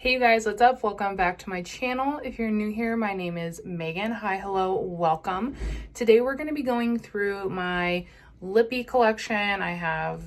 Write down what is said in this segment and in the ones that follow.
Hey you guys, what's up? Welcome back to my channel. If you're new here, my name is Megan. Hi, hello, welcome. Today we're going to be going through my Lippie collection. I have,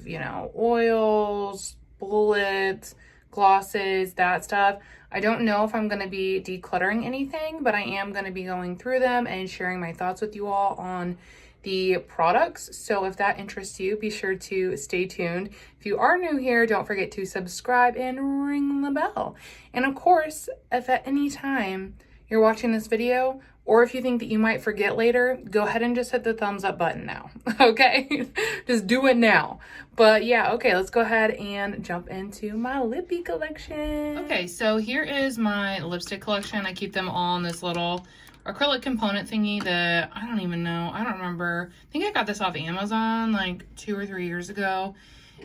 oils, bullets, glosses, that stuff. I don't know if I'm going to be decluttering anything, but I am going to be going through them and sharing my thoughts with you all on the products. So if that interests you, be sure to stay tuned. If you are new here, don't forget to subscribe and ring the bell. And of course, if at any time you're watching this video, or if you think that you might forget later, go ahead and just hit the thumbs up button now, okay? Just do it now. But yeah, okay, let's go ahead and jump into my Lippie collection. Okay, so here is my lipstick collection. I keep them all in this little acrylic component thingy that I don't even know. I don't remember. I think I got this off Amazon like 2 or 3 years ago,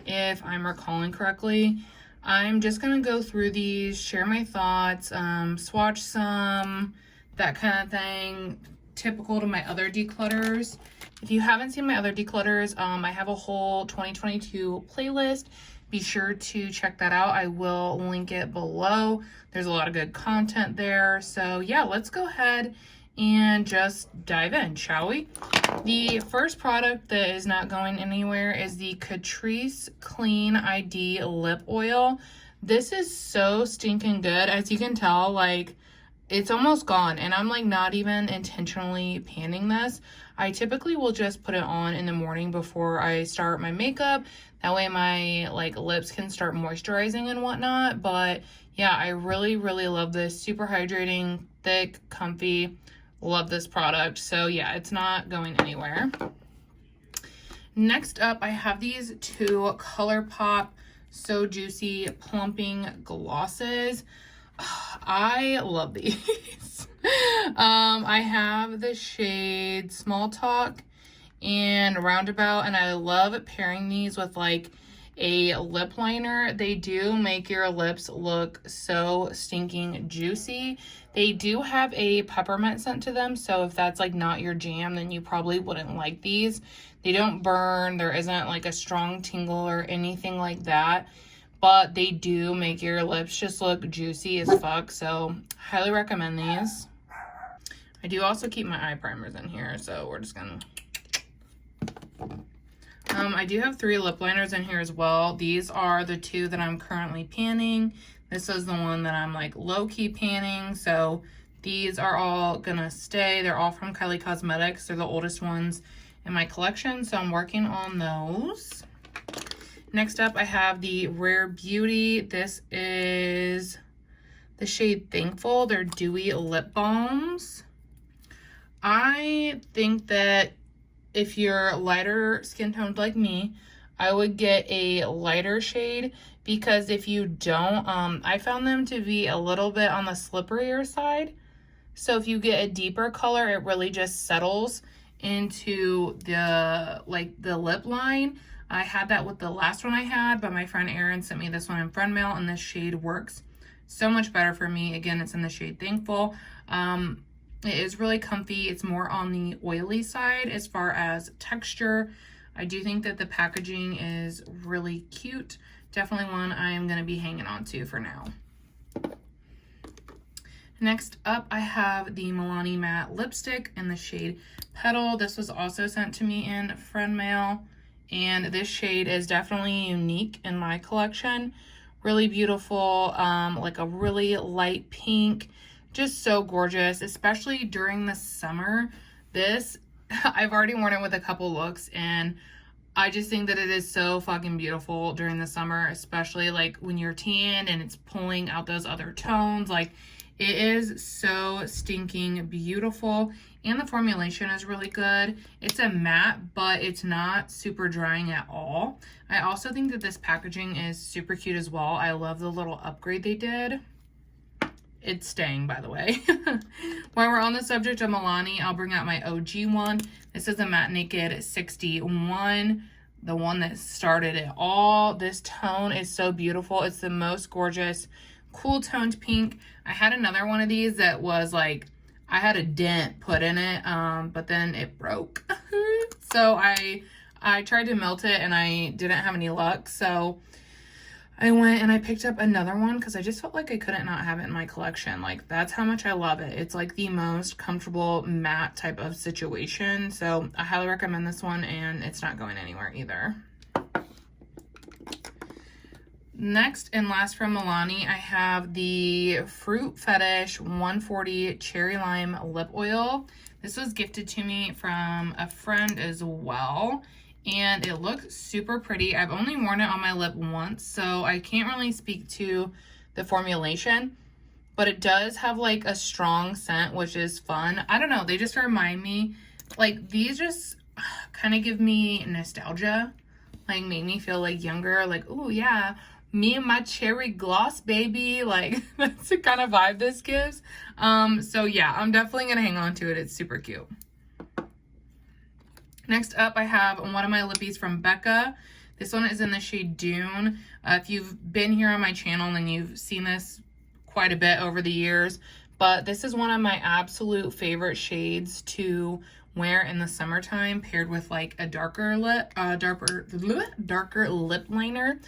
if I'm recalling correctly. I'm just going to go through these, share my thoughts, swatch some, that kind of thing, typical to my other declutters. If you haven't seen my other declutters, I have a whole 2022 playlist. Be sure to check that out. I will link it below. There's a lot of good content there. So yeah, let's go ahead and just dive in, shall we? The first product that is not going anywhere is the Catrice Clean ID Lip Oil. This is so stinking good. As you can tell, like, it's almost gone, and I'm like not even intentionally panning this. I typically will just put it on in the morning before I start my makeup. That way my lips can start moisturizing and whatnot. But yeah, I really love this. Super hydrating, thick, comfy. Love this product. So yeah, it's not going anywhere. Next up, I have these two ColourPop So Juicy Plumping Glosses. I love these. I have the shade Small Talk and Roundabout, and I love pairing these with like a lip liner. They do make your lips look so stinking juicy. They do have a peppermint scent to them, so if that's like not your jam, then you probably wouldn't like these. They don't burn. There isn't like a strong tingle or anything like that. But they do make your lips just look juicy as fuck, so highly recommend these. I do also keep my eye primers in here, so we're just gonna... I do have 3 lip liners in here as well. These are the 2 that I'm currently panning. This is the one that I'm like low-key panning, so these are all gonna stay. They're all from Kylie Cosmetics. They're the oldest ones in my collection, so I'm working on those. Next up, I have the Rare Beauty. This is the shade Thankful. They're dewy lip balms. I think that if you're lighter skin toned like me, I would get a lighter shade, because if you don't, I found them to be a little bit on the slipperier side. So if you get a deeper color, it really just settles into the lip line. I had that with the last one I had, but my friend Erin sent me this one in friend mail, and this shade works so much better for me. Again, it's in the shade Thankful. It is really comfy. It's more on the oily side as far as texture. I do think that the packaging is really cute. Definitely one I am going to be hanging on to for now. Next up, I have the Milani Matte Lipstick in the shade Petal. This was also sent to me in friend mail. And this shade is definitely unique in my collection. Really beautiful, like a really light pink. Just so gorgeous, especially during the summer. This, I've already worn it with a couple looks, and I just think that it is so fucking beautiful during the summer, especially like when you're tanned and it's pulling out those other tones. Like, it is so stinking beautiful, and the formulation is really good. It's a matte, but it's not super drying at all. I also think that this packaging is super cute as well. I love the little upgrade they did. It's staying, by the way. While we're on the subject of Milani, I'll bring out my OG one. This is a Matte Naked 61, the one that started it all. This tone is so beautiful. It's the most gorgeous cool toned pink. I had another one of these that was like, I had a dent put in it, but then it broke. So I tried to melt it and I didn't have any luck. So I went and I picked up another one because I just felt like I couldn't not have it in my collection. Like, that's how much I love it. It's like the most comfortable matte type of situation. So I highly recommend this one, and it's not going anywhere either. Next and last from Milani, I have the Fruit Fetish 140 Cherry Lime Lip Oil. This was gifted to me from a friend as well, and it looks super pretty. I've only worn it on my lip once, so I can't really speak to the formulation, but it does have like a strong scent, which is fun. I don't know, they just remind me, like, these just kind of give me nostalgia, like make me feel like younger, like, oh yeah, me and my cherry gloss, baby. Like, that's the kind of vibe this gives. So yeah, I'm definitely gonna hang on to it. It's super cute. Next up, I have one of my lippies from Becca. This one is in the shade Dune. If you've been here on my channel, then you've seen this quite a bit over the years, but this is one of my absolute favorite shades to wear in the summertime, paired with like a darker lip liner.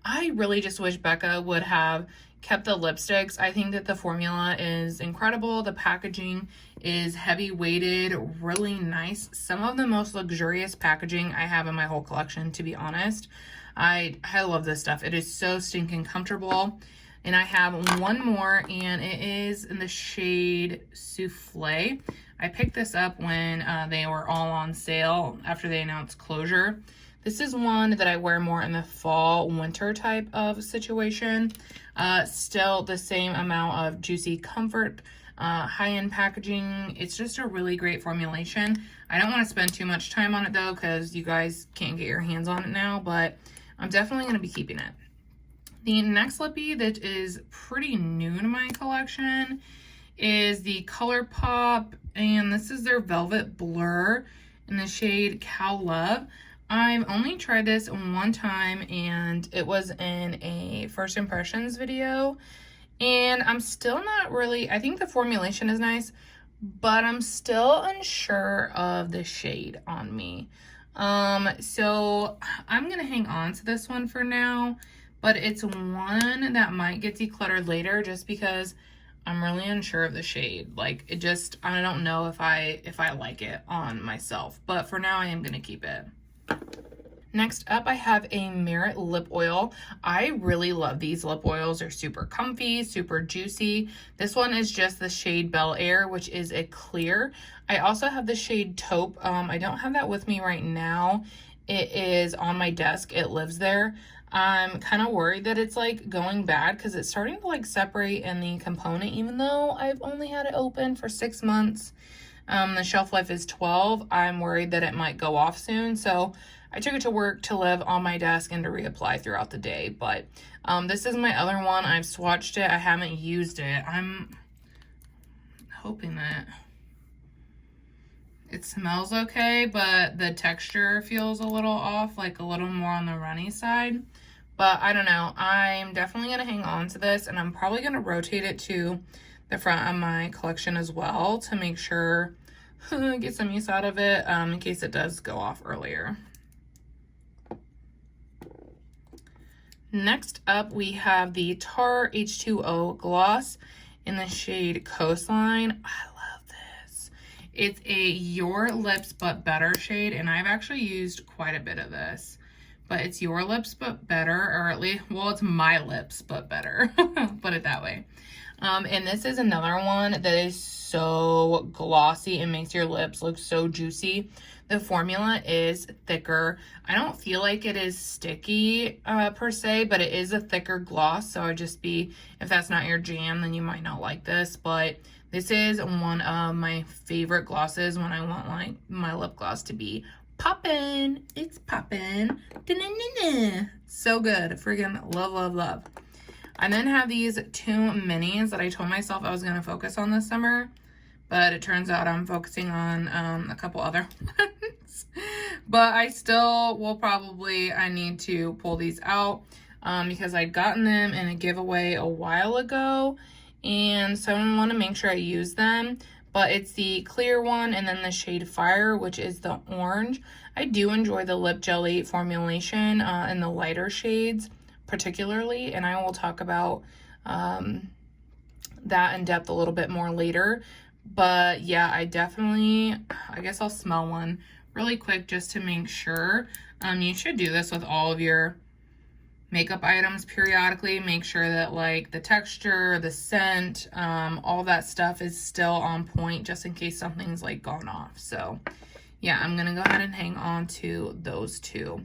I really just wish Becca would have kept the lipsticks. I think that the formula is incredible. The packaging is heavy weighted, really nice. Some of the most luxurious packaging I have in my whole collection, to be honest. I love this stuff. It is so stinking comfortable. And I have one more, and it is in the shade Souffle. I picked this up when they were all on sale after they announced closure. This is one that I wear more in the fall, winter type of situation. Still the same amount of juicy comfort, high-end packaging. It's just a really great formulation. I don't want to spend too much time on it though, because you guys can't get your hands on it now, but I'm definitely going to be keeping it. The next lippy that is pretty new to my collection is the ColourPop, and this is their Velvet Blur in the shade Cow Love. I've only tried this one time, and it was in a first impressions video, and I'm still not really, I think the formulation is nice, but I'm still unsure of the shade on me. So I'm gonna hang on to this one for now, but it's one that might get decluttered later just because I'm really unsure of the shade. Like, it just, I don't know if I like it on myself, but for now I am gonna keep it. Next up, I have a Merit lip oil. I really love these lip oils. They're super comfy, super juicy. This one is just the shade Bel Air, which is a clear. I also have the shade Taupe. I don't have that with me right now. It is on my desk. It lives there. I'm kind of worried that it's like going bad because it's starting to like separate in the component, even though I've only had it open for 6 months. The shelf life is 12. I'm worried that it might go off soon, so I took it to work to live on my desk and to reapply throughout the day. But this is my other one. I've swatched it. I haven't used it. I'm hoping that it smells okay, but the texture feels a little off, like a little more on the runny side. But I don't know. I'm definitely going to hang on to this, and I'm probably going to rotate it to the front of my collection as well to make sure get some use out of it in case it does go off earlier. Next up, we have the Tarte H2O Gloss in the shade Coastline. I love this. It's a Your Lips But Better shade, and I've actually used quite a bit of this. But it's Your Lips But Better, or at least, well, it's My Lips But Better. Put it that way. And this is another one that is so glossy and makes your lips look so juicy. The formula is thicker. I don't feel like it is sticky per se, but it is a thicker gloss. So I'd just be, if that's not your jam, then you might not like this. But this is one of my favorite glosses when I want like my lip gloss to be poppin'. It's poppin'. So good. Freaking love, love, love. I then have these two minis that I told myself I was going to focus on this summer, but it turns out I'm focusing on a couple other ones. But I still will probably, I need to pull these out because I'd gotten them in a giveaway a while ago, and so I want to make sure I use them. But it's the clear one and then the shade Fire, which is the orange. I do enjoy the lip jelly formulation in the lighter shades, particularly, and I will talk about that in depth a little bit more later. But yeah, I guess I'll smell one really quick just to make sure. You should do this with all of your makeup items periodically. Make sure that like the texture, the scent, all that stuff is still on point, just in case something's like gone off. So yeah, I'm gonna go ahead and hang on to those two.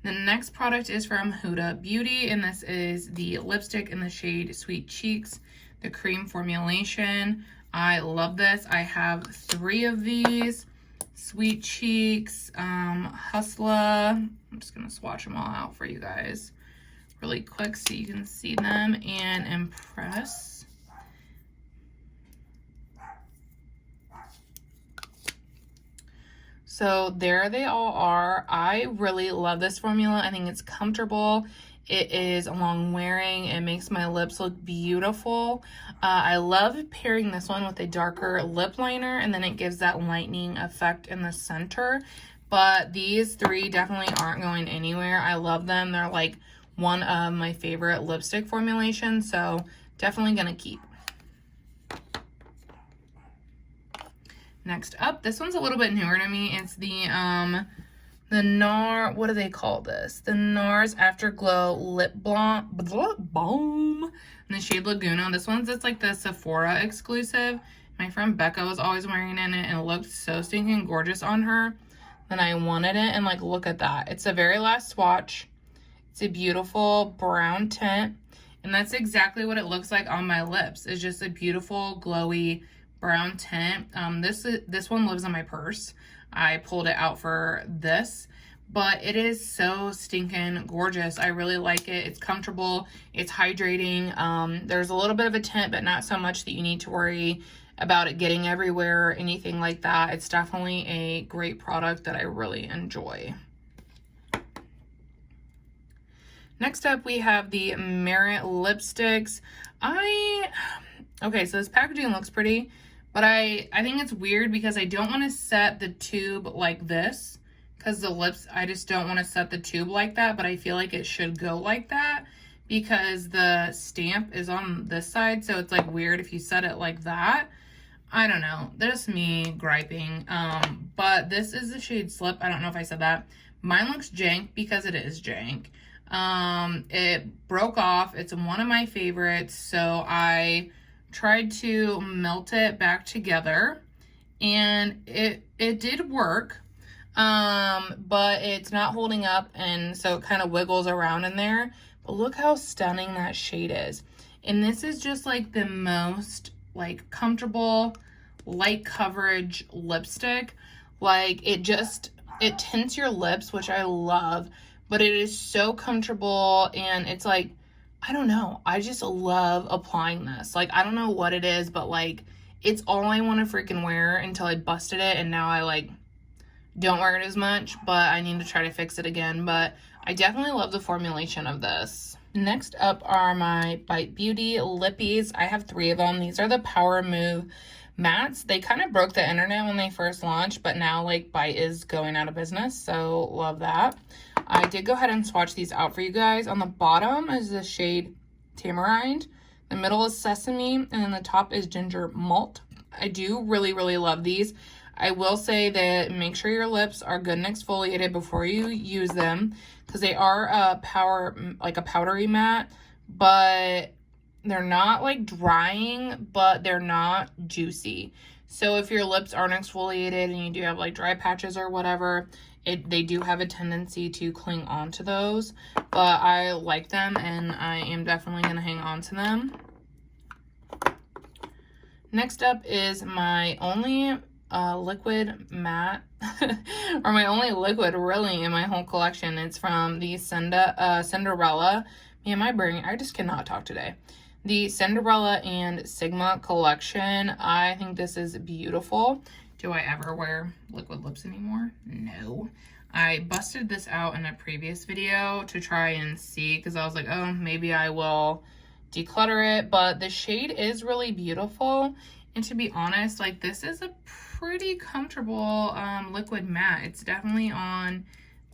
The next product is from Huda Beauty, and this is the lipstick in the shade Sweet Cheeks, the cream formulation. I love this. I have 3 of these. Sweet Cheeks, Hustler. I'm just gonna swatch them all out for you guys really quick so you can see them, and Impress. So there they all are. I really love this formula. I think it's comfortable. It is long wearing. It makes my lips look beautiful. I love pairing this one with a darker lip liner, and then it gives that lightening effect in the center. But these 3 definitely aren't going anywhere. I love them. They're like one of my favorite lipstick formulations, so definitely gonna keep. Next up, this one's a little bit newer to me. It's the NARS, what do they call this? The NARS Afterglow Lip Balm in the shade Laguna. This one's just like the Sephora exclusive. My friend Becca was always wearing it, and it looked so stinking gorgeous on her. Then I wanted it, and like, look at that. It's a very last swatch. It's a beautiful brown tint, and that's exactly what it looks like on my lips. It's just a beautiful, glowy brown tint. This one lives in my purse. I pulled it out for this, but it is so stinking gorgeous. I really like it. It's comfortable. It's hydrating. There's a little bit of a tint, but not so much that you need to worry about it getting everywhere or anything like that. It's definitely a great product that I really enjoy. Next up, we have the Merit lipsticks. Okay, so this packaging looks pretty, but I think it's weird because I don't want to set the tube like this, because the lips, I just don't want to set the tube like that, but I feel like it should go like that because the stamp is on this side, so it's like weird if you set it like that. I don't know, that's me griping. But this is the shade Slip. I don't know if I said that. Mine looks jank because it is jank. It broke off. It's one of my favorites, so I tried to melt it back together, and it did work, but it's not holding up, and so it kind of wiggles around in there. But look how stunning that shade is. And this is just like the most like comfortable light coverage lipstick. Like it tints your lips, which I love, but it is so comfortable, and it's like, I don't know, I just love applying this. Like, I don't know what it is, but like, it's all I want to freaking wear until I busted it, and now I like don't wear it as much, but I need to try to fix it again. But I definitely love the formulation of this. Next up are my Bite Beauty Lippies. I have 3 of them. These are the Power Move mattes. They kind of broke the internet when they first launched, but now like Bite is going out of business, so love that. I did go ahead and swatch these out for you guys. On the bottom is the shade Tamarind, the middle is Sesame, and then the top is Ginger Malt. I do really love these. I will say that make sure your lips are good and exfoliated before you use them, because they are a powdery matte, but they're not like drying, but they're not juicy. So if your lips aren't exfoliated and you do have like dry patches or whatever, they do have a tendency to cling on to those. But I like them, and I am definitely going to hang on to them. Next up is my only liquid matte, or my only liquid really in my whole collection. It's from the Cinderella. Man, my brain, I just cannot talk today. The Cinderella and Sigma collection. I think this is beautiful. Do I ever wear liquid lips anymore? No. I busted this out in a previous video to try and see, because I was like, oh, maybe I will declutter it. But the shade is really beautiful. And to be honest, like, this is a pretty comfortable liquid matte. It's definitely on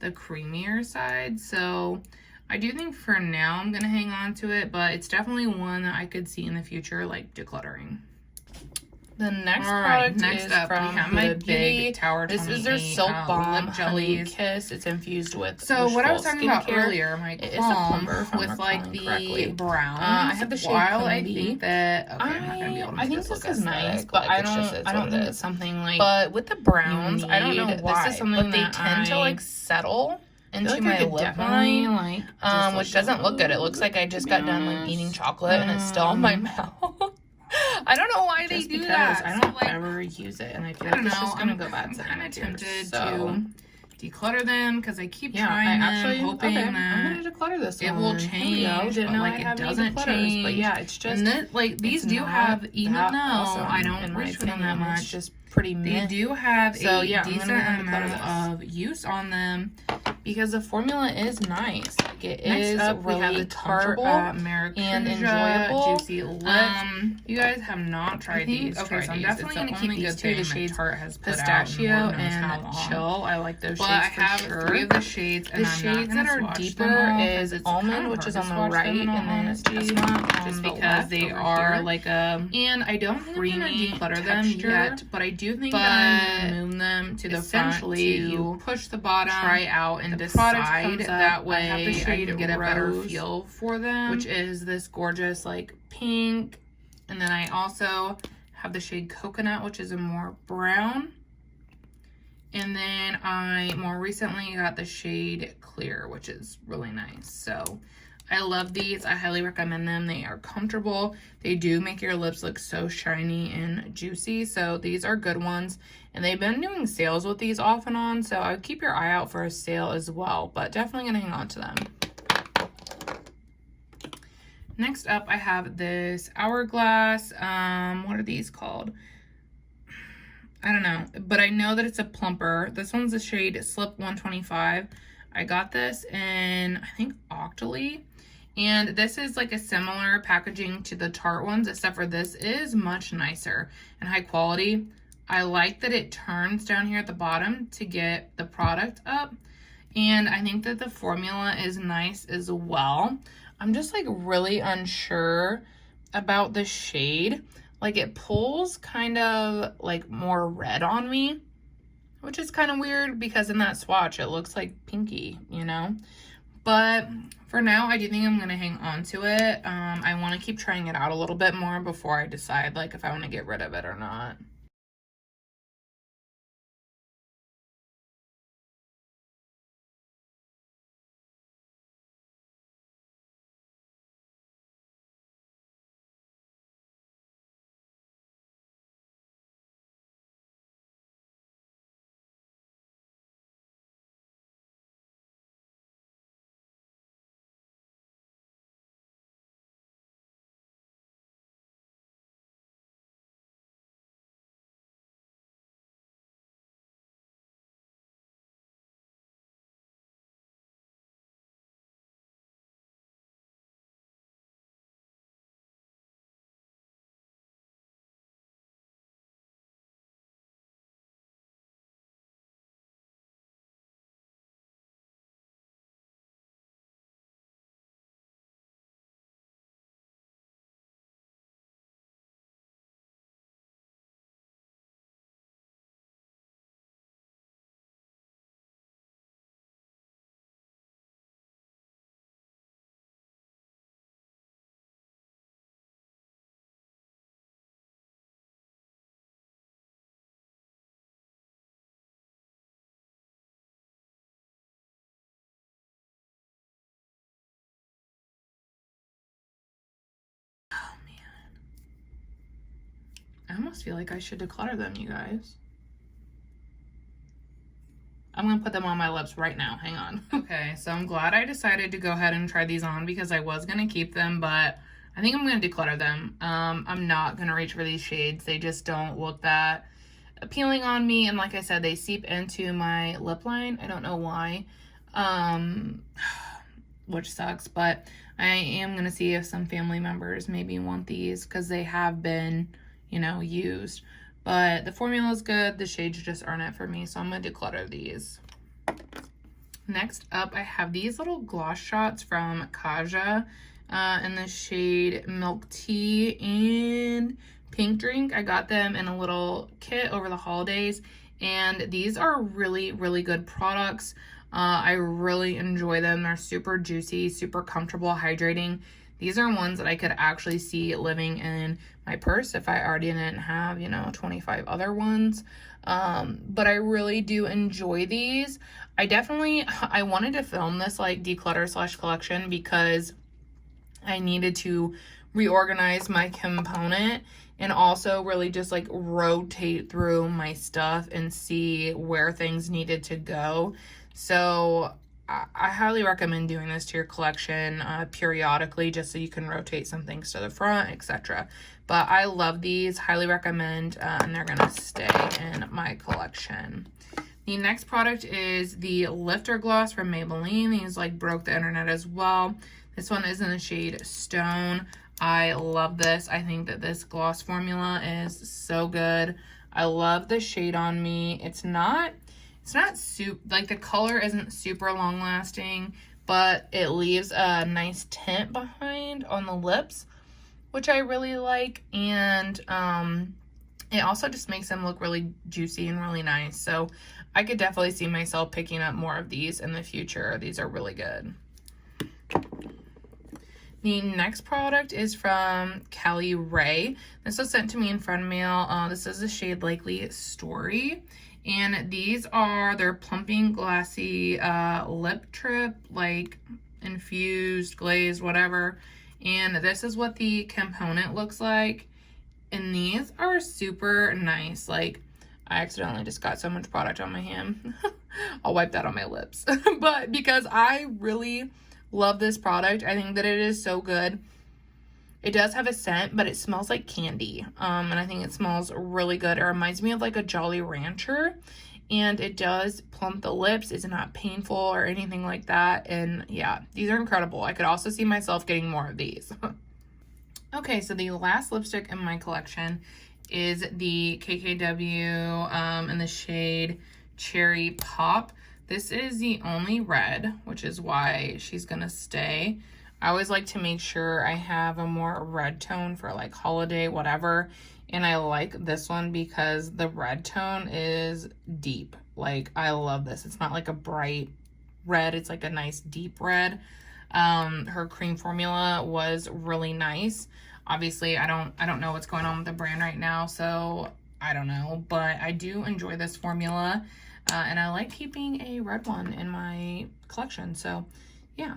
the creamier side. So I do think for now I'm going to hang on to it, but it's definitely one that I could see in the future, like decluttering. The next product is from Huda Beauty. Tower 28. This is their Silk Balm Lip Jellies. Kiss. It's infused with so what I was talking about earlier, my calm with like the brown. I have the shade While I think that okay, I'm not gonna be able to make this look is nice, but I don't think it's something like. But with the browns, I don't know why. This is something that they tend to like settle into my lip line, like which doesn't look good. It looks like I just got done like eating chocolate and it's still in my mouth. I don't know why they do that. I don't ever use it, and I feel like it's just gonna go bad. I'm kind of tempted to declutter them because I keep trying them, hoping that I'm gonna declutter this it will change. But like it doesn't change. But yeah, it's just like these do have, even though I don't reach for them that much, just pretty they do have a decent amount of use on them because the formula is nice. Like it is really comfortable and enjoyable. Juicy lips. You guys have not tried these. Okay, so I'm definitely gonna keep these two. The shades pistachio and chill. I like those shades. But I have 3 of the shades, and the shades that are deeper is almond, which is on the right, and then it's chestnut just because they are like a. And I don't think I'm gonna declutter them yet, but I do think that I'm gonna move them to the front to push the bottom, try out, and decide that way I can get a better feel for them, which is this gorgeous like pink. And then I also have the shade Coconut, which is a more brown. And then I more recently got the shade Clear, which is really nice. So I love these. I highly recommend them. They are comfortable. They do make your lips look so shiny and juicy. So these are good ones. And they've been doing sales with these off and on. So I would keep your eye out for a sale as well. But definitely going to hang on to them. Next up, I have this Hourglass. What are these called? I don't know. But I know that it's a plumper. This one's the shade Slip 125. I got this in, I think, Octoly. And this is like a similar packaging to the Tarte ones, except for this is much nicer and high quality. I like that it turns down here at the bottom to get the product up. And I think that the formula is nice as well. I'm just like really unsure about the shade. Like it pulls kind of like more red on me, which is kind of weird because in that swatch, it looks like pinky, you know? But for now, I do think I'm going to hang on to it. I want to keep trying it out a little bit more before I decide like if I want to get rid of it or not. I almost feel like I should declutter them, you guys. I'm going to put them on my lips right now. Hang on. Okay, so I'm glad I decided to go ahead and try these on because I was going to keep them, but I think I'm going to declutter them. I'm not going to reach for these shades. They just don't look that appealing on me. And like I said, they seep into my lip line. I don't know why, which sucks, but I am going to see if some family members maybe want these because they have been, you know, used. But the formula is good. The shades just aren't it for me. So I'm going to declutter these. Next up, I have these little gloss shots from Kaja in the shade Milk Tea and Pink Drink. I got them in a little kit over the holidays, and these are really, really good products. I really enjoy them. They're super juicy, super comfortable, hydrating. These are ones that I could actually see living in my purse if I already didn't have, 25 other ones. But I really do enjoy these. I wanted to film this like declutter / collection because I needed to reorganize my component and also really just like rotate through my stuff and see where things needed to go. So I highly recommend doing this to your collection periodically, just so you can rotate some things to the front, etc. But I love these, highly recommend, and they're gonna stay in my collection. The next product is the Lifter Gloss from Maybelline. These like broke the internet as well. This one is in the shade Stone. I love this. I think that this gloss formula is so good. I love the shade on me. It's not super, like the color isn't super long lasting, but it leaves a nice tint behind on the lips, which I really like. And it also just makes them look really juicy and really nice. So I could definitely see myself picking up more of these in the future. These are really good. The next product is from Kelly Ray. This was sent to me in friend mail. This is the shade Likely Story. And these are their plumping glassy lip trip, like infused, glazed, whatever. And this is what the component looks like. And these are super nice. Like, I accidentally just got so much product on my hand. I'll wipe that on my lips. But because I really love this product, I think that it is so good. It does have a scent, but it smells like candy. And I think it smells really good. It reminds me of like a Jolly Rancher. And it does plump the lips. It's not painful or anything like that. And yeah, these are incredible. I could also see myself getting more of these. Okay, so the last lipstick in my collection is the KKW in the shade Cherry Pop. This is the only red, which is why she's gonna stay. I always like to make sure I have a more red tone for like holiday, whatever. And I like this one because the red tone is deep. Like, I love this. It's not like a bright red. It's like a nice deep red. Her cream formula was really nice. Obviously, I don't know what's going on with the brand right now, so I don't know. But I do enjoy this formula. And I like keeping a red one in my collection. So, yeah.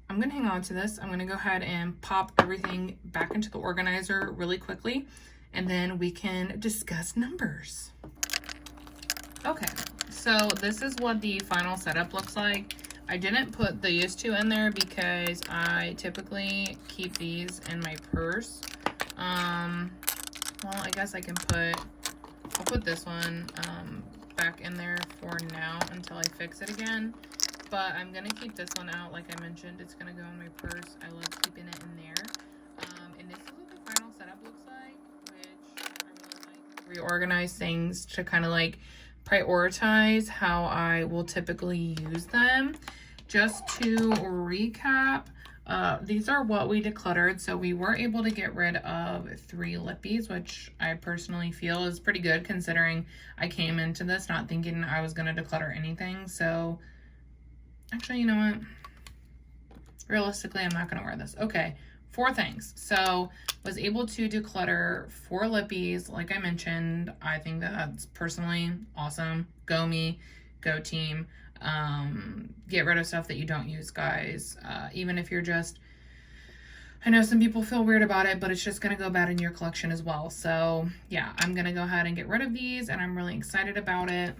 I'm going to hang on to this. I'm going to go ahead and pop everything back into the organizer really quickly, and then we can discuss numbers. Okay, so this is what the final setup looks like. I didn't put these two in there because I typically keep these in my purse. Well, I guess I'll put this one back in there for now until I fix it again. But I'm going to keep this one out. Like I mentioned, it's going to go in my purse. I love keeping it in there. And this is what the final setup looks like, which I really like. Reorganize things to kind of like prioritize how I will typically use them. Just to recap, these are what we decluttered. So we were able to get rid of 3 Lippies, which I personally feel is pretty good considering I came into this not thinking I was going to declutter anything. So actually, you know what? Realistically, I'm not going to wear this. Okay, 4 things. So, was able to declutter 4 Lippies. Like I mentioned, I think that's personally awesome. Go me, go team. Get rid of stuff that you don't use, guys. Even if you're just, I know some people feel weird about it, but it's just going to go bad in your collection as well. So, yeah, I'm going to go ahead and get rid of these, and I'm really excited about it.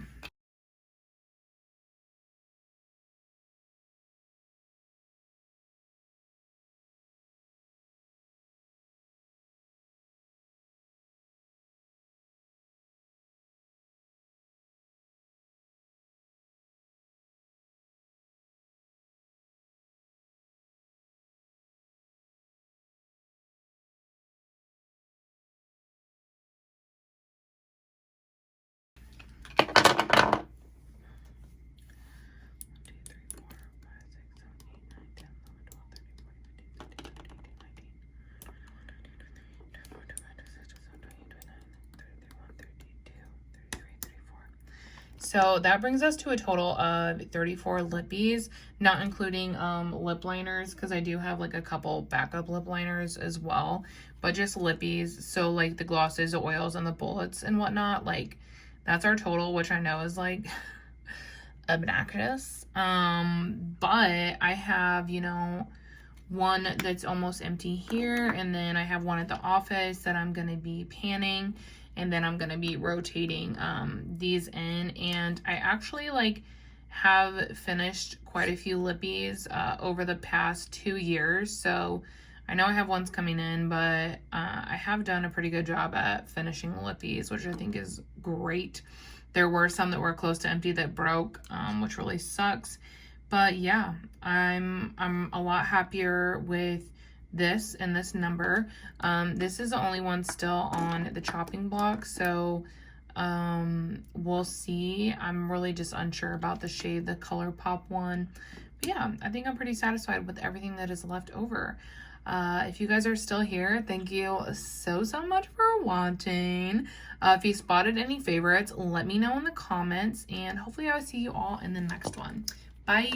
So that brings us to a total of 34 lippies, not including lip liners, because I do have like a couple backup lip liners as well, but just lippies. So like the glosses, the oils, and the bullets and whatnot, like that's our total, which I know is like obnoxious. But I have, you know, one that's almost empty here, and then I have one at the office that I'm gonna be panning, and then I'm gonna be rotating these in. And I actually like have finished quite a few lippies over the past 2 years, so I know I have ones coming in, but I have done a pretty good job at finishing lippies, which I think is great. There were some that were close to empty that broke, which really sucks. But yeah, I'm a lot happier with this and this number. This is the only one still on the chopping block, so we'll see. I'm really just unsure about the shade, the ColourPop one. But yeah, I think I'm pretty satisfied with everything that is left over. If you guys are still here, thank you so much for watching. If you spotted any favorites, let me know in the comments, and hopefully I will see you all in the next one. Bye.